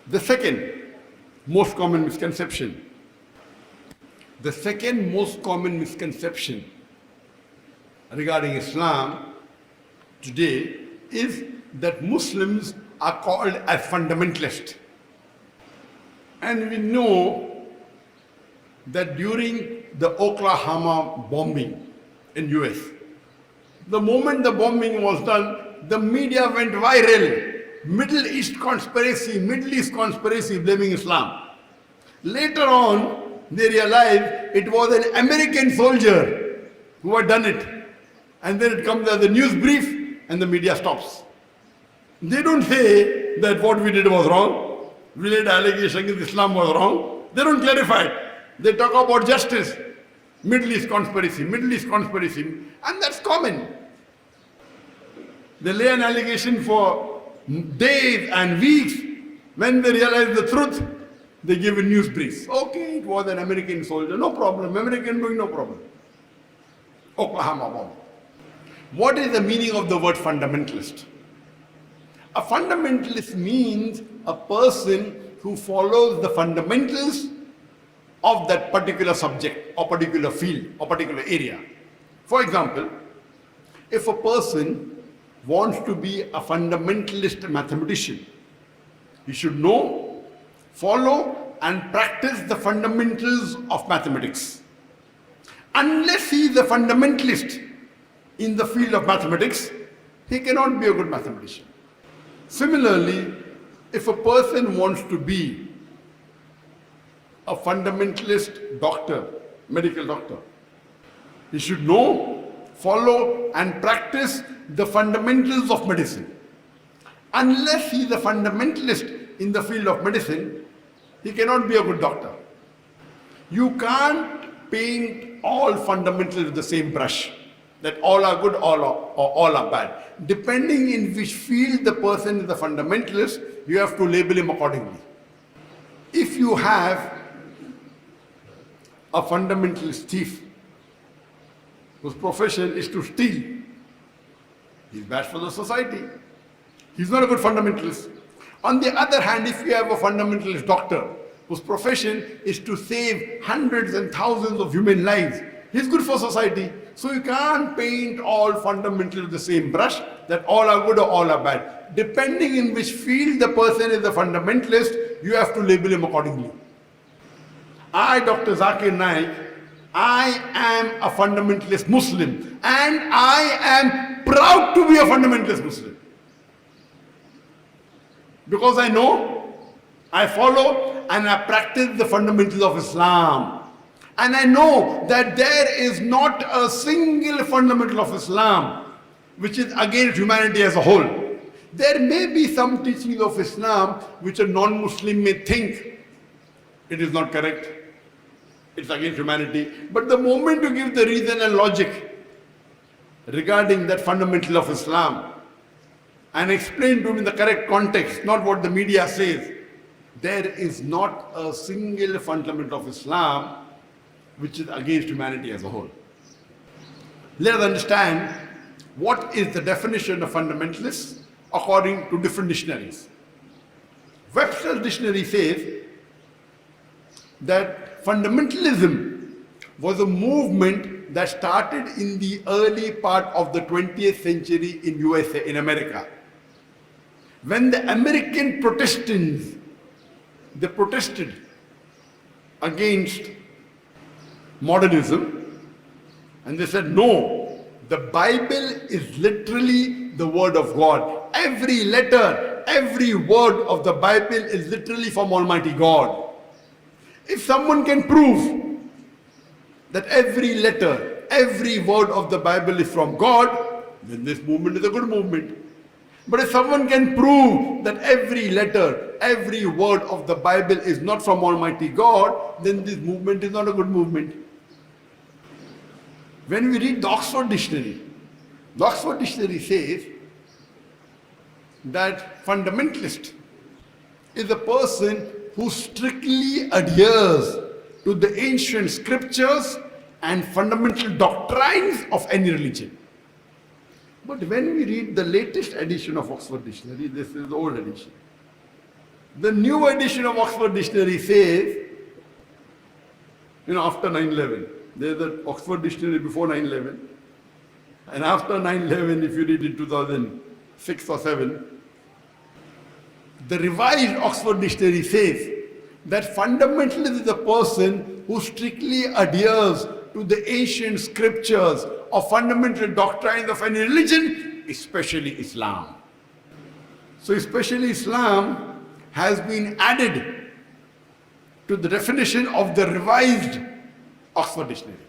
The second most common misconception, the second most common misconception regarding Islam today is that Muslims are called as fundamentalists. And we know that during the Oklahoma bombing in US, the moment the bombing was done, the media went viral. Middle East conspiracy blaming Islam. Later on, they realized it was an American soldier who had done it. And then it comes as a news brief and the media stops. They don't say that what we did was wrong. We laid allegation against Islam was wrong. They don't clarify it. They talk about justice. Middle East conspiracy, and that's common. They lay an allegation for days and weeks. When they realize the truth, they give a news brief. Okay, it was an American soldier, no problem. American doing no problem. Oklahoma bomb. What is the meaning of the word fundamentalist? A fundamentalist means a person who follows the fundamentals of that particular subject or particular field or particular area. For example, if a person wants to be a fundamentalist mathematician, he should know, follow and practice the fundamentals of mathematics. Unless he is a fundamentalist in the field of mathematics, he cannot be a good mathematician. Similarly, if a person wants to be a fundamentalist doctor, medical doctor, he should know, follow and practice the fundamentals of medicine. Unless he is a fundamentalist in the field of medicine, he cannot be a good doctor. You can't paint all fundamentals with the same brush, that all are good, all are bad. Depending in which field the person is a fundamentalist, you have to label him accordingly. If you have a fundamentalist thief whose profession is to steal, he's bad for the society. He's not a good fundamentalist. On the other hand, if you have a fundamentalist doctor whose profession is to save hundreds and thousands of human lives, he's good for society. So you can't paint all fundamentals with the same brush, that all are good or all are bad. Depending in which field the person is a fundamentalist, you have to label him accordingly. I, Dr. Zakir Naik, I am a fundamentalist Muslim, and I am proud to be a fundamentalist Muslim. Because I know, I follow and I practice the fundamentals of Islam. And I know that there is not a single fundamental of Islam which is against humanity as a whole. There may be some teachings of Islam which a non-Muslim may think it is not correct, it's against humanity. But the moment you give the reason and logic regarding that fundamental of Islam and explain to him in the correct context, not what the media says, there is not a single fundamental of Islam which is against humanity as a whole. Let us understand what is the definition of fundamentalists according to different dictionaries. Webster's dictionary says that fundamentalism was a movement that started in the early part of the 20th century in USA, in America. When the American Protestants, they protested against modernism, and they said, no, the Bible is literally the word of God. Every letter, every word of the Bible is literally from Almighty God. If someone can prove that every letter, every word of the Bible is from God, then this movement is a good movement. But if someone can prove that every letter, every word of the Bible is not from Almighty God, then this movement is not a good movement. When we read the Oxford Dictionary says that fundamentalist is a person who strictly adheres to the ancient scriptures and fundamental doctrines of any religion. But when we read the latest edition of Oxford Dictionary, this is the old edition, The new edition of Oxford Dictionary says, after 9/11, there's an Oxford Dictionary before 9/11, and after 9/11, if you read in 2006 or 7, the revised Oxford Dictionary says that fundamentalist is a person who strictly adheres to the ancient scriptures or fundamental doctrines of any religion, especially Islam. So especially Islam has been added to the definition of the revised Oxford Dictionary.